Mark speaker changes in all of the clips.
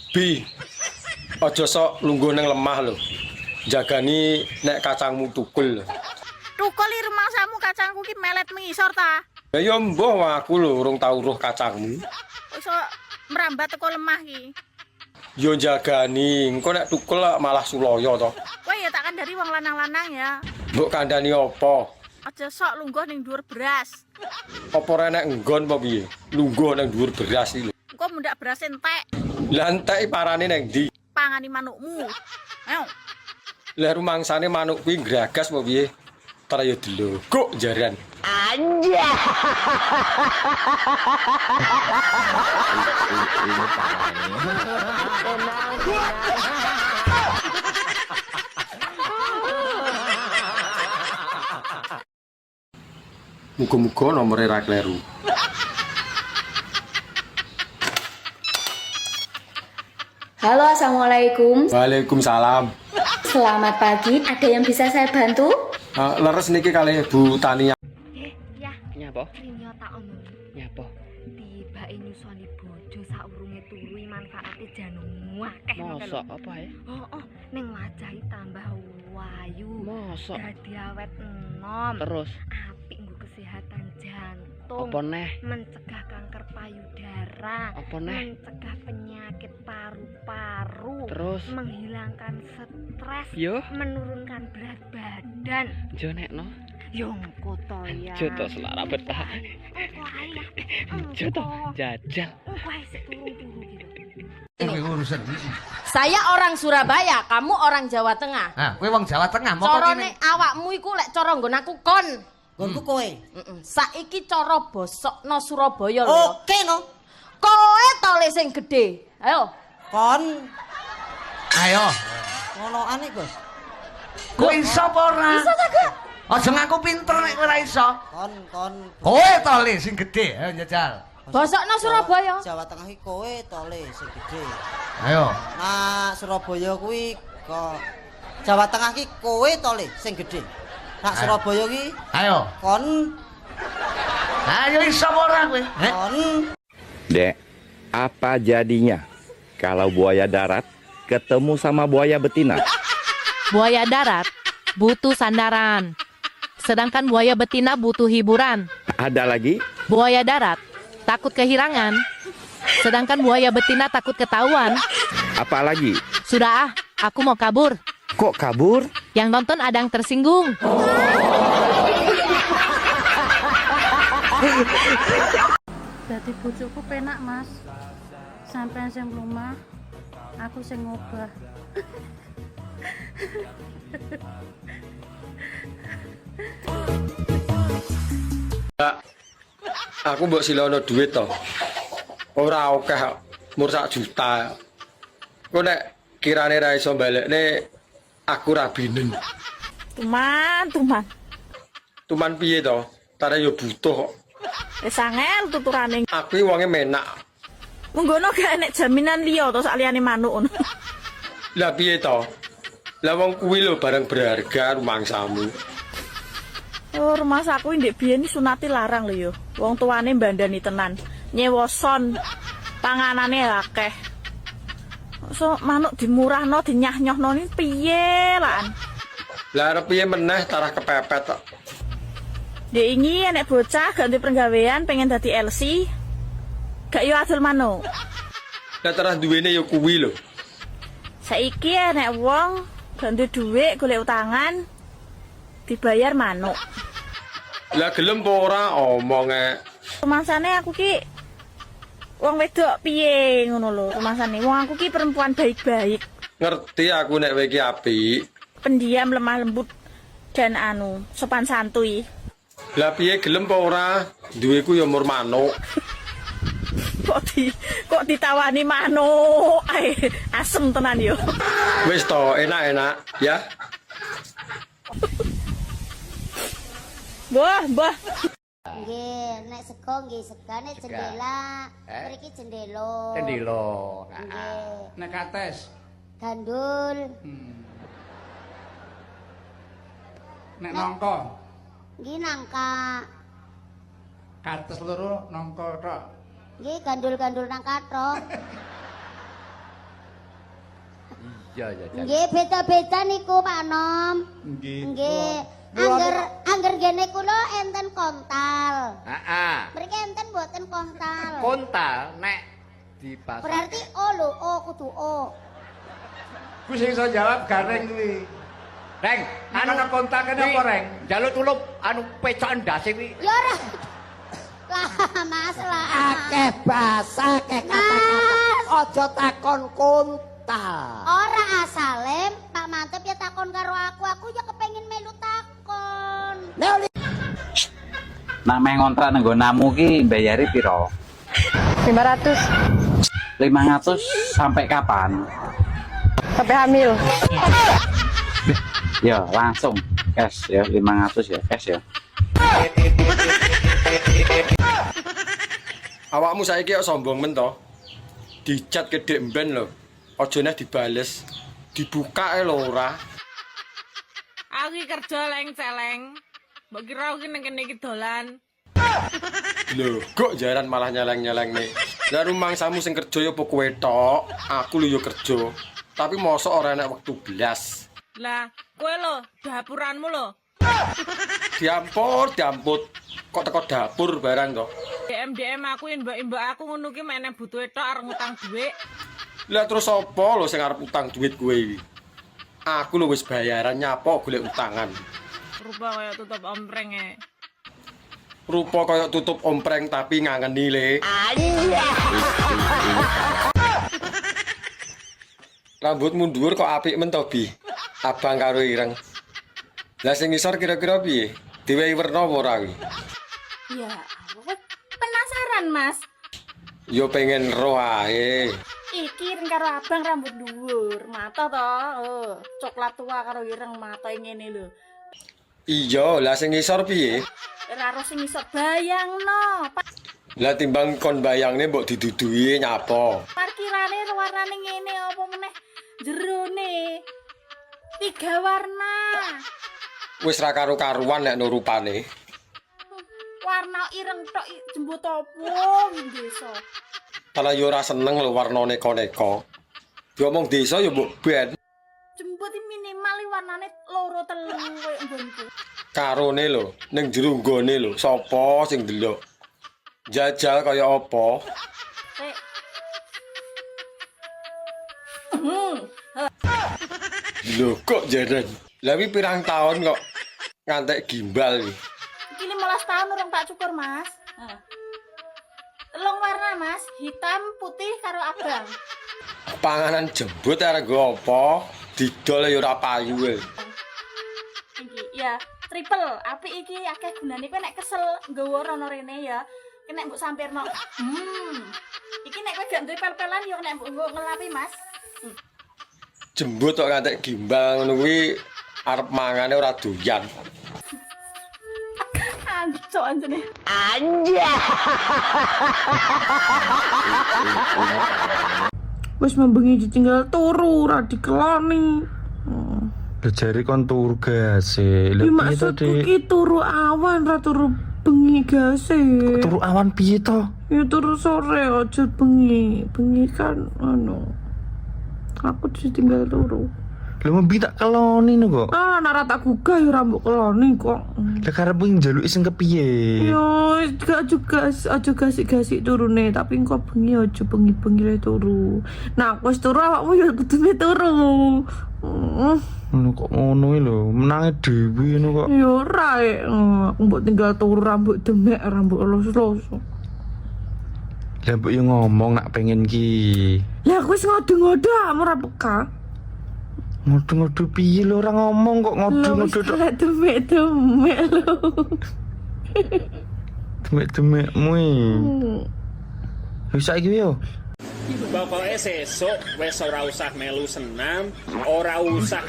Speaker 1: Bi, aja sok lungguh nang lemah lho. Jagani nek kacangmu tukul.
Speaker 2: Tukul li rumangsamu kacangku ki melet mengisor ta.
Speaker 1: Ya yo mbah aku lho urung tau roh kacangmu.
Speaker 2: Iso merambat teko lemah ki.
Speaker 1: Yo jagani, engko nek tukul malah sulaya to.
Speaker 2: Kowe ya tak kandhani wong lanang-lanang ya.
Speaker 1: Mbok kandhani apa?
Speaker 2: Aja sok lungguh ning dhuwur beras.
Speaker 1: Apa renek nggon apa piye? Lungguh nang dhuwur beras iki lho.
Speaker 2: Engko mundak beras entek,
Speaker 1: Lah entek parane nang ndi?
Speaker 2: pangani manukmu. Ayo.
Speaker 1: Lah rumangsane manuk kuwi gragas apa piye? Ora yo delogok jaran. Muga-muga nomore ra kleru.
Speaker 3: Halo, assalamualaikum.
Speaker 1: Waalaikumsalam.
Speaker 3: Selamat pagi. Ada yang bisa saya bantu?
Speaker 1: Leres niki kalih Bu Tania.
Speaker 2: Ya,
Speaker 4: Nyapa?
Speaker 2: Rinyo tak omong.
Speaker 4: Nyapa?
Speaker 2: Tibake nyusoni bojo saurunge turu manfaate janemu akeh.
Speaker 4: Mosok apa ya?
Speaker 2: Oh, ning wajahi tambah wayu.
Speaker 4: Mosok.
Speaker 2: Dadi awet enom.
Speaker 4: Terus
Speaker 2: Apik nggo kesehatan jantung.
Speaker 4: apa neh?
Speaker 2: Mencegah kanker payudara.
Speaker 4: Apa neh?
Speaker 2: Mencegah penyakit paru-paru.
Speaker 4: Terus
Speaker 2: Menghilangkan stres.
Speaker 4: yo
Speaker 2: Menurunkan berat badan.
Speaker 4: jonekno.
Speaker 2: Yo engko to ya.
Speaker 4: Joto selara betah.
Speaker 2: Engko ae ya.
Speaker 4: Joto
Speaker 2: Engko.
Speaker 4: jajal.
Speaker 2: Engko ae sik turu-turu gitu.
Speaker 5: Saya orang Surabaya, kamu orang Jawa Tengah.
Speaker 6: Nah, kowe wong Jawa Tengah, moko
Speaker 5: Corone awakmu iku lek cara nggon aku kon.
Speaker 6: nggonku kowe.
Speaker 5: Saiki cara bosokno Surabaya lho.
Speaker 6: Oke no.
Speaker 5: Kowe to le sing gedhe. Ayo.
Speaker 6: Kon. Ayo. Ngonoan iki, Bos. Kowe iso apa ora?
Speaker 5: Iso ta, Gak?
Speaker 6: Aja ngaku pinter nek kowe ora iso. Kon. Kowe to le sing gedhe, ayo njajal.
Speaker 5: Bosokno Surabaya.
Speaker 7: Jawa Tengah iki kowe tole sing gedhe.
Speaker 6: Ayo.
Speaker 7: Nah, Surabaya kuwi kok Jawa Tengah iki kowe tole sing gedhe. Nak Surabaya ki
Speaker 6: Ayo.
Speaker 7: kon
Speaker 6: Ayo iso apa ora kowe?
Speaker 7: kon
Speaker 8: Dek, apa jadinya kalau buaya darat ketemu sama buaya betina?
Speaker 9: Buaya darat butuh sandaran, sedangkan buaya betina butuh hiburan.
Speaker 8: Ada lagi?
Speaker 9: Buaya darat takut kehilangan, sedangkan buaya betina takut ketahuan.
Speaker 8: Apa lagi?
Speaker 9: Sudah aku mau kabur.
Speaker 8: Kok kabur?
Speaker 9: Yang nonton ada yang tersinggung.
Speaker 2: Dadi bojoku penak, Mas. Sampeyan sing lumah, aku sing ngobah.
Speaker 1: Aku mbok silono duit to. Ora akeh, mur 1 juta. Kok nek kirane ra iso balekne aku ra binen.
Speaker 2: Tuman.
Speaker 1: Tuman piye to? Tare yo butuh kok.
Speaker 2: Wis angel tuturane.
Speaker 1: Aku iki wonge menak.
Speaker 2: Menggono gak enek jaminan liya to saliyane manuk ngono.
Speaker 1: Lah piye to? Lah wong kuwi lho barang berharga rumangsamu.
Speaker 2: Oh, rumah saku ndek biyen sunate larang lho yo. Wong tuane mbandani tenan. Nyewa son. Panganane akeh. So manuk dimurahno dinyah-nyohno ni piye lan?
Speaker 1: Lah arep piye meneh tarah kepepet to.
Speaker 2: Dek ingi enek bocah ganti penggawean pengen dadi LC. Gak yo adol manuk.
Speaker 1: Lah terus duwene yo kuwi lho.
Speaker 2: Saiki enek wong ganti dhuwit golek utangan dibayar manuk.
Speaker 1: Lah gelem apa ora omonge.
Speaker 2: Rumangsane aku ki wong wedok piye ngono lho rumangsane. Wong aku ki perempuan baik-baik,
Speaker 1: Ngerti aku nek kowe iki apik.
Speaker 2: pendiam, lemah lembut dan sopan santuy.
Speaker 1: Lah piye gelem apa ora? Duweku yo mur manuk.
Speaker 2: Kok ditawani manuk. Ae, asem tenan yo.
Speaker 1: Wis to, enak-enak ya.
Speaker 2: Mbah.
Speaker 10: Nggih, nek sego nggih segane jendela. Mriki jendela.
Speaker 6: Cendilo.
Speaker 10: Nggih.
Speaker 6: Nek kates.
Speaker 10: Gandul.
Speaker 6: Nek nongko.
Speaker 10: Nggih nangka.
Speaker 6: Kates loro nongko tok.
Speaker 10: Nggih gandul-gandul nangka tok.
Speaker 8: Iya, iya, Jan.
Speaker 10: Nggih, beda-beda niku Pak Nom. Nggih. Angger gene kula enten kontal.
Speaker 8: Heeh.
Speaker 10: Mriki enten mboten kontal.
Speaker 8: Kontal nek di pasar.
Speaker 10: Berarti O lho, O kudu O.
Speaker 8: Ku sing iso jawab gareng kuwi. Reng, ana kontak kene apa, Reng? Jaluk tulup anu pecokan ndase kuwi.
Speaker 10: Ya ora. Lah, Mas lah.
Speaker 7: Akeh basa, akeh kata-kata. Aja takon kontal.
Speaker 10: Ora asale Pak Mantep ya takon karo aku ya kepengin melu takon.
Speaker 11: Nang meh ngontrak nang nggonamu ki mbayari piro?
Speaker 9: 500
Speaker 11: 500 sampai kapan?
Speaker 9: sampai hamil.
Speaker 11: Ya, langsung cash ya, 500 ya, cash ya.
Speaker 1: Awakmu saiki kok sombong men to. Dicat gedhe mben lho. Aja neh dibales. Dibuka lho ora.
Speaker 2: Aku iki kerja leng-celeng. Mbok kira aku ning kene iki dolan.
Speaker 1: Lho, kok jaran malah nyeleng-nyeleng nih. Lah rumangsamu sing kerja ya apa kowe tok. Aku lho ya kerja. Tapi mosok ora enek wektu blas.
Speaker 2: Lah, kowe lho, dapuranmu lho.
Speaker 1: Diamput. Kok teko dapur barang to.
Speaker 2: DM aku mbak aku ngono ki meneh butuhe tok arep ngutang dhuwit.
Speaker 1: Lah terus sapa lho sing arep utang duit kowe iki? Aku lho wis bayaran nyapa golek utangan.
Speaker 2: Rupa kaya tutup ompreng e.
Speaker 1: Rupa kaya tutup ompreng tapi ngangeni le. Rambutmu dhuwur kok apik men to, Bi? Abang karo ireng. Lah sing ngisor kira-kira piye? Diwehi werna apa ora kuwi?
Speaker 2: Ya, aku penasaran, Mas.
Speaker 1: Yo pengen ro ae.
Speaker 2: Iki karo abang rambut dhuwur, mata to. Oh, coklat tua karo ireng mata ngene lho.
Speaker 1: Iya, lah sing ngisor piye?
Speaker 2: Ora ro sing iso bayangno.
Speaker 1: Lah timbang kon bayangne mbok didudui nyapa?
Speaker 2: Parkirane warnane ngene apa meneh jerone. 3 warna.
Speaker 1: Wis ra karo-karuan nek no rupane.
Speaker 2: Warna ireng tok jembut apa desa.
Speaker 1: Kalau yo ora seneng lho warna neko-neko. Diomong desa yo mbok ben.
Speaker 2: Jembut minimal warnane 2-3 koyo nggonku.
Speaker 1: Karone lho, ning jero nggone lho, sapa sing ndelok? Jajal kaya apa? Lho kok jaran? Lah wi pirang tahun kok ngantek gimbal iki.
Speaker 2: Iki 15 tahun urung tak cukur, Mas. Telung warna, Mas, hitam, putih karo abang.
Speaker 1: Panganan jembut arek nggo apa? Didol ya ora payu e.
Speaker 2: Iki ya, triple. Apik iki akeh gunane kowe nek kesel nggawa rono rene ya. Nek mbok sampirno. Iki nek kowe gak duwe pel-pelan yo nek mbok ngelapi, Mas.
Speaker 1: Jembut kok ngantek gimbal ngono kuwi arep mangane ora doyan.
Speaker 2: Ancok anjene. Wis membengi ditinggal turu ora dikeloni.
Speaker 12: Lah jare kon turu gase. Lha piye to, Dik?
Speaker 2: Iki turu awan ra turu bengi gase.
Speaker 12: Turu awan piye to?
Speaker 2: Ya turu sore aja bengi. Bengi kan aku ditinggal turu.
Speaker 12: Lha membi tak keloni no kok.
Speaker 2: Ah, nara tak gugah ya rambut keloni kok.
Speaker 12: Lah karep njaluki sing kepiye?
Speaker 2: Yo, gak juga aja gasik-gasik turune, tapi engko bengi aja bengi-bengi le turu. Nah, aku wis turu awakmu ya kudu turu.
Speaker 12: Ngono kok ngono lho, menange dhewe ngono kok.
Speaker 2: Ya ora aku mbok tinggal turu rambut demek, rambut los-los.
Speaker 12: Lah mbok yo ngomong nak pengen ki.
Speaker 2: Lah aku wis ngodo-ngodo ora peka.
Speaker 12: Ngodo-ngodo piye lho ora ngomong kok ngodo-ngodo tok.
Speaker 2: Demek-demek lho.
Speaker 12: Demek-demekmu iki. Wis saiki yo.
Speaker 13: Pokoknya sesuk wis ora usah melu senam, ora usah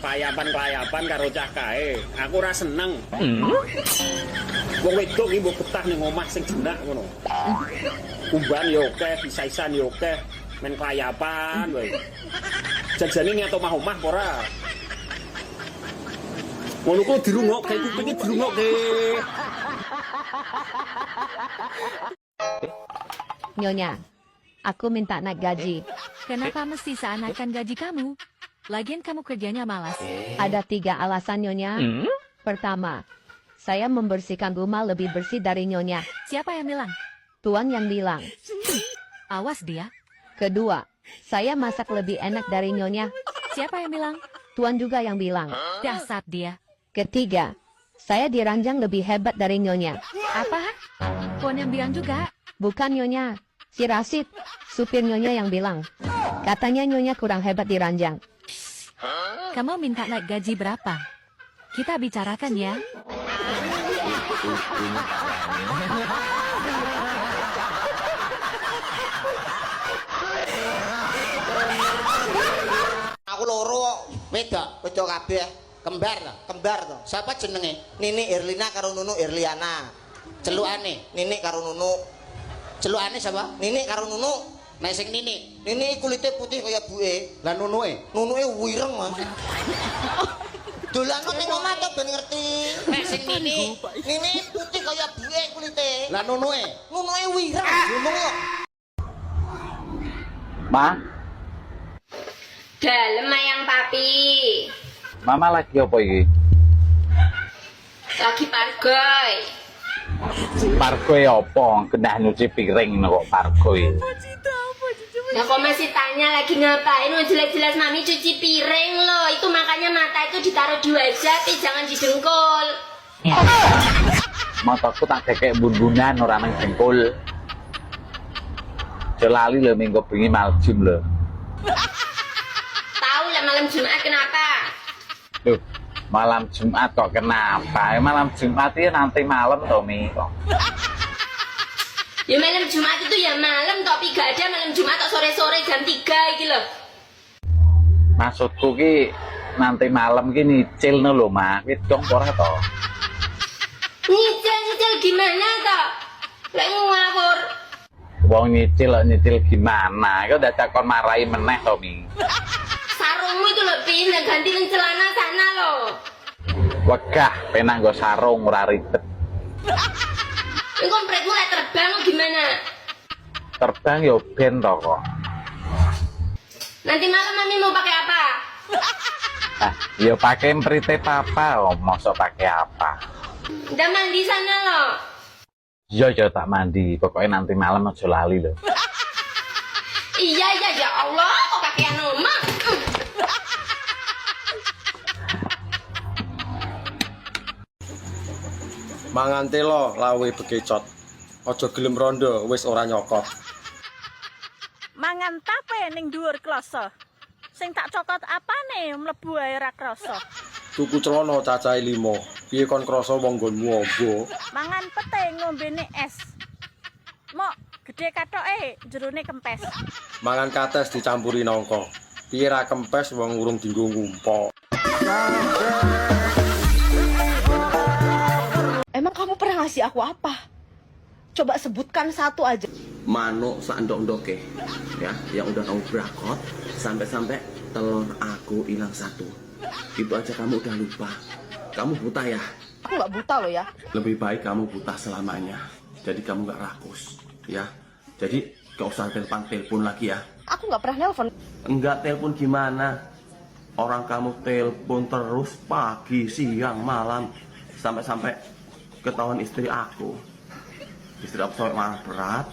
Speaker 13: payapan-payapan karo cah kae. Aku ora seneng. Wong wedok iki mbok betah ning omah sing jenak ngono. Umban yo akeh, bisa-isan yo akeh, men payapan wae. Janjane nyato omah-omah apa ora? Ngono kok dirungokke, kupinge dirungokke.
Speaker 9: Nyonya, aku minta naik gaji. Kenapa mesti seanakan gaji kamu? Lagian kamu kerjanya malas.
Speaker 14: Ada 3 alasan Nyonya. Pertama, saya membersihkan rumah lebih bersih dari Nyonya.
Speaker 9: Siapa yang bilang?
Speaker 14: Tuan yang bilang.
Speaker 9: Awas dia.
Speaker 14: Kedua, saya masak lebih enak dari Nyonya.
Speaker 9: Siapa yang bilang?
Speaker 14: Tuan juga yang bilang.
Speaker 9: Dasar dia.
Speaker 14: Ketiga, saya diranjang lebih hebat dari Nyonya.
Speaker 9: Apa? Tuan yang bilang juga?
Speaker 14: Bukan Nyonya, si Rasid, supir Nyonya yang bilang. Katanya Nyonya kurang hebat diranjang.
Speaker 9: Kamu minta naik gaji berapa? Kita bicarakan ya.
Speaker 7: Aku loro wedok kabeh, kembar to. Siapa jenenge? Nini Irlina karo Nunu Irliana. Celukane Nini karo Nunu. Celukane siapa? Nini karo Nunu. Nek sing Nini kulite putih kaya buke. Lah Nunuke wireng, Mas. Dolan ning omah to ben ngerti. Nek sing Nini putih kaya buke kulite. Lah Nunuke wireng. Nunuke
Speaker 11: Ma,
Speaker 10: Dalem ayang papi.
Speaker 11: Mama lagi apa iki?
Speaker 10: Lagi pargoy.
Speaker 11: Pargoy apa? Kenah nyuci piring kok pargoy.
Speaker 10: Nah kok masih tanya lagi ngapain? Jelas-jelas mami cuci piring loh. Itu makanya mata itu ditaruh di wajah, jangan di dengkul.
Speaker 11: Mataku tak kayak bun-bunan ora nang dengkul. Celali lho minggu bengi maljum lho.
Speaker 10: Tahu lah malam Jumat kenapa?
Speaker 11: Duh, malam Jumat kok kenapa? Malam Jumat itu nanti malam Tommy kok.
Speaker 10: Ya malam Jumat itu ya malam, tapi gak ada malam Jumat atau sore-sore jam 3 gitu loh.
Speaker 11: Maksudku ki nanti malam ki nyicil lho, Mak. Wis dong ora to.
Speaker 10: Nyicil gimana toh? Lek ngawur.
Speaker 11: Wong nyicil gimana? Iku udah takon marahi meneh Tommy.
Speaker 10: Sarungmu itu loh pindah ganti yang celana sana loh.
Speaker 11: Wegah penang nggo sarung ora ribet.
Speaker 10: Ini kompretmu lek terbang gimana?
Speaker 11: Terbang yo ben to kok.
Speaker 10: Nanti malam mami mau pakai apa?
Speaker 11: Ah, yo pakai mrite papa, mosok pakai apa?
Speaker 10: Udah mandi sana loh.
Speaker 11: Yo tak mandi, pokoknya nanti malam aja lali lho.
Speaker 10: Iya ya Allah, kok kakean omah.
Speaker 1: Mangan telo lawe bekecot. Aja gelem rondo wis ora nyokot.
Speaker 2: Mangan tape ning dhuwur kloso. Sing tak cokot apane mlebu ae ra krasa.
Speaker 1: Tuku celana cacahe 5. Piye kon krasa wong nggonmu amba?
Speaker 2: Mangan pete ngombene es. Mok gede katoke jerone kempes.
Speaker 1: Mangan kates dicampuri nangka. Piye ra kempes wong urung dienggo ngumpul.
Speaker 15: Emang kamu pernah ngasih aku apa? Coba sebutkan satu aja.
Speaker 16: Manuk sak ndok-ndoke ya, yang udah kamu berakot sampai telur aku hilang 1. Itu aja kamu udah lupa. Kamu buta ya?
Speaker 15: Aku nggak buta loh ya.
Speaker 16: Lebih baik kamu buta selamanya. Jadi kamu nggak rakus ya. Jadi gak usah telepon lagi ya.
Speaker 15: Aku nggak pernah nelpon.
Speaker 16: Enggak telepon gimana? Orang kamu telepon terus pagi, siang, malam sampai ketahuan istri aku. Istri aku sampai marah berat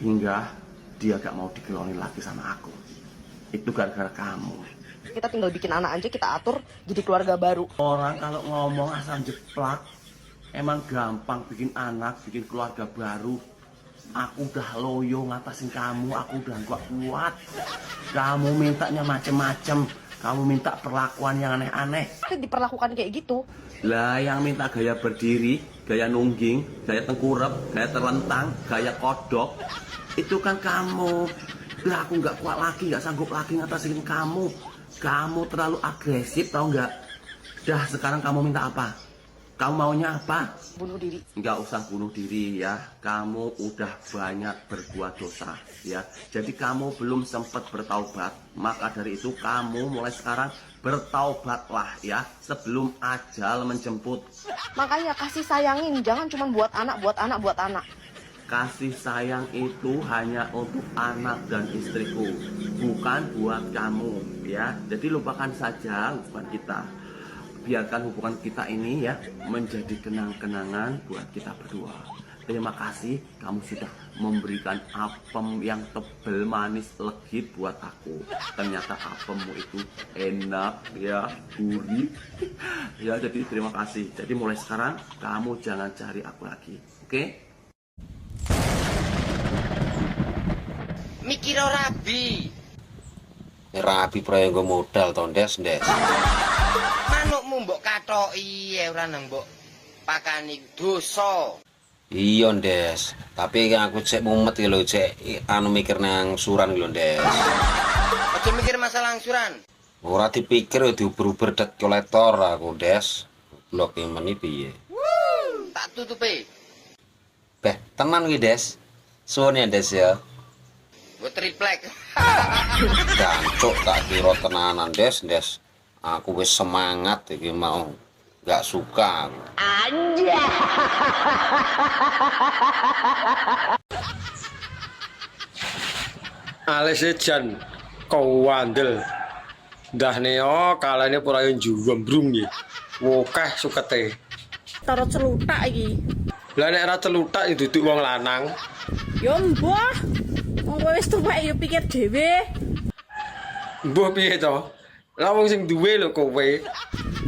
Speaker 16: hingga dia gak mau dikeloni lagi sama aku. Itu gara-gara kamu.
Speaker 15: Kita tinggal bikin anak aja, kita atur jadi keluarga baru.
Speaker 16: Orang kalau ngomong asal jeplak, emang gampang bikin anak, bikin keluarga baru. Aku udah loyo ngatasin kamu, aku udah gak kuat. Kamu mintanya macem-macem, kamu minta perlakuan yang aneh-aneh.
Speaker 15: Diperlakukan kayak gitu.
Speaker 16: Lah yang minta gaya berdiri, gaya nungging, gaya tengkurap, gaya terlentang, gaya kodok, itu kan kamu. Lah aku nggak kuat lagi, nggak sanggup lagi ngatasin kamu. Kamu terlalu agresif, tau nggak? Dah sekarang kamu minta apa? Kamu maunya apa?
Speaker 15: Bunuh diri.
Speaker 16: Nggak usah bunuh diri ya. Kamu udah banyak berbuat dosa ya. Jadi kamu belum sempat bertaubat. Maka dari itu kamu mulai sekarang bertaubatlah ya. Sebelum ajal menjemput.
Speaker 15: Makanya kasih sayangin, jangan cuma buat anak.
Speaker 16: kasih sayang itu hanya untuk anak dan istriku, bukan buat kamu ya. Jadi lupakan saja hubungan kita. Biarkan hubungan kita ini ya menjadi kenang-kenangan buat kita berdua. Terima kasih kamu sudah memberikan apem yang tebal manis legit buat aku. Ternyata apemmu itu enak ya, gurih. Ya jadi terima kasih. Jadi mulai sekarang kamu jangan cari aku lagi. Oke?
Speaker 7: Mikir rabi.
Speaker 17: Rabi prayangga modal to, Ndes.
Speaker 7: Manukmu mbok katoki ora nang mbok pakani dosa.
Speaker 17: Iya, Ndes. Tapi aku cek mumet iki lho, cek mikir nang suran iki lho, Ndes.
Speaker 7: Aja mikir masalah angsuran.
Speaker 17: Ora dipikir diuber-uber det kolektor aku, Ndes. Blok meni piye?
Speaker 7: Tak tutupi.
Speaker 17: Beh, tenan iki, Ndes. Suwun ya, Ndes ya.
Speaker 7: Gue triplek.
Speaker 17: Jancuk tak kira tenanan, Ndes. Aku wis semangat iki mau. Gak suka aku.
Speaker 10: Anja.
Speaker 1: Alise jan kawandel. Ndah neo kalane pura njumbrung iki. Wokeh sukete.
Speaker 2: Taro celutak iki.
Speaker 1: Lah nek ora celutak ya duduk wong lanang.
Speaker 2: Ya mbah. Wong kowe wis tuwek ya pikir dhewe.
Speaker 1: Mbah piye to? Lah wong sing duwe lho kowe.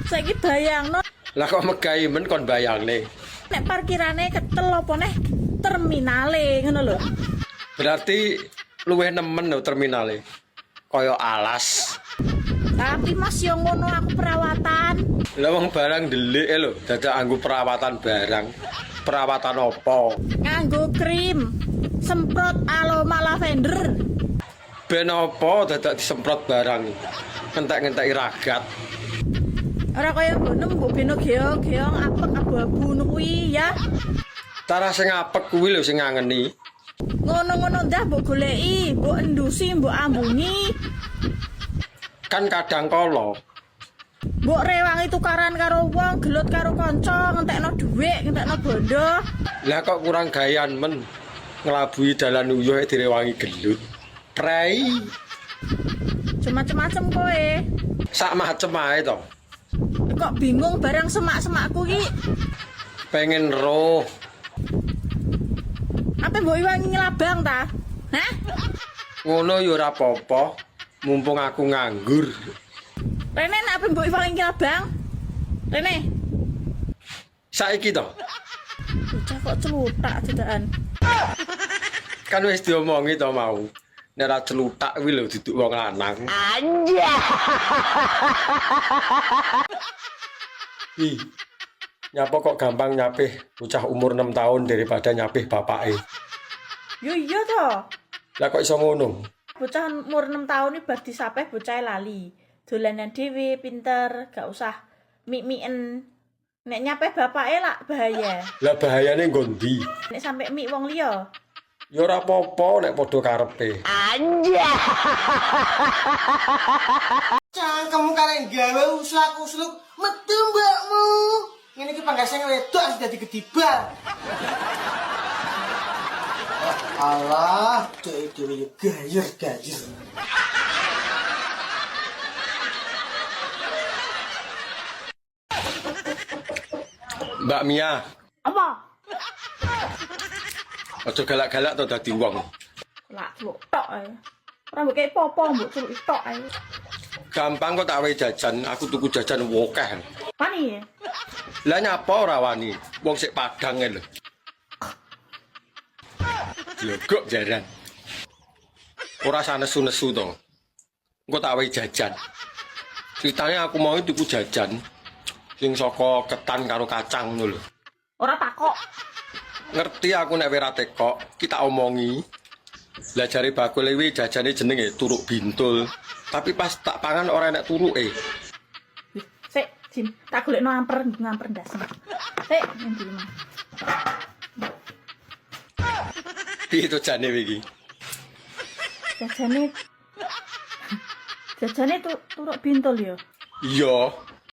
Speaker 2: Saiki bayangno.
Speaker 1: Lah kok megahi men kon bayangne.
Speaker 2: Nek parkirane ketel apa neh terminale ngono lho.
Speaker 1: Berarti luwih nemen lho terminale. Kaya alas.
Speaker 2: Tapi Mas yo ngono aku perawatan.
Speaker 1: Lah wong barang ndelik lho, dadak anggo perawatan barang. Perawatan apa?
Speaker 2: Nganggo krim, semprot aroma lavender.
Speaker 1: Ben apa dadak disemprot barang. Ngentek-ngenteki ragat.
Speaker 2: Ora kaya ngono mbok beno geong-geong apek abu-abu ngono kuwi ya.
Speaker 1: Cara sing apek kuwi lho sing ngangeni.
Speaker 2: Ngono-ngono ndah mbok goleki, mbok endusi, mbok ambungi.
Speaker 1: Kan kadang kala
Speaker 2: Mbok rewangi tukaran karo wong, gelut karo kanca, ngentekno dhuwit, ngentekno bondo.
Speaker 1: lah kok kurang gayan men ngelabui dalan uyuh direwangi gelut. Prei
Speaker 2: Macem-macem kowe.
Speaker 1: sak macem ae to.
Speaker 2: Kok bingung barang semak-semakku ki?
Speaker 1: Pengen roh.
Speaker 2: Apa mbok iwangi ngelabang ta? Hah?
Speaker 1: Ngono ya ora apa-apa. Mumpung aku nganggur.
Speaker 2: Rene nek apa mbok iwangi ngelabang? Rene.
Speaker 1: Saiki to.
Speaker 2: Bocah kok celutak dedakan.
Speaker 1: Kan wis diomongi to mau. Nek ora celutak kuwi lho duduk wong lanang.
Speaker 10: Anja.
Speaker 1: Ih. Nyapa kok gampang nyapih bocah umur 6 tahun daripada nyapih bapake.
Speaker 2: Yo iya to.
Speaker 1: Lah kok iso ngono?
Speaker 2: Bocah umur 6 tahun iki bar disapeh bocah lali. Dolanan dhewe pinter, gak usah mik-miken. Nek nyapeh bapake lak bahaya.
Speaker 1: Lah bahayane nggo ndi?
Speaker 2: Nek sampe mik wong liya.
Speaker 1: Ya ora apa-apa nek padha karepe.
Speaker 10: Anja.
Speaker 6: Cangkemmu karek gawe uslak-usluk metu mbakmu. Ngene iki panggasane wedok harus dadi gedibal. Allah, dhewe gayer-gayer.
Speaker 1: Mbak Mia,
Speaker 2: Apa?
Speaker 1: aja galak-galak to dadi wong.
Speaker 2: Lak celuk tok ae. Ora mbok kei popo mbok celuk tok ae.
Speaker 1: Gampang kok tak wae jajan, aku tuku jajan wokeh.
Speaker 2: Wani.
Speaker 1: Lah nyapa ora wani? Wong sik Padang lho. Jogok jaran. Ora sanesu-nesu to. Engko tak wae jajan. Ceritanya aku mau tuku jajan sing saka ketan karo kacang ngono lho.
Speaker 2: Ora takok.
Speaker 1: Ngerti aku nek ora tekok, kita omongi. Lah jare bakul iki jajane jenenge turuk bintul. Tapi pas tak pangan ora enak turuke.
Speaker 2: Sik, Jim, tak golekno amper ndas. Sik, ngendi mah.
Speaker 1: Piye to jane iki?
Speaker 2: Jajane turuk bintul ya.
Speaker 1: Iya.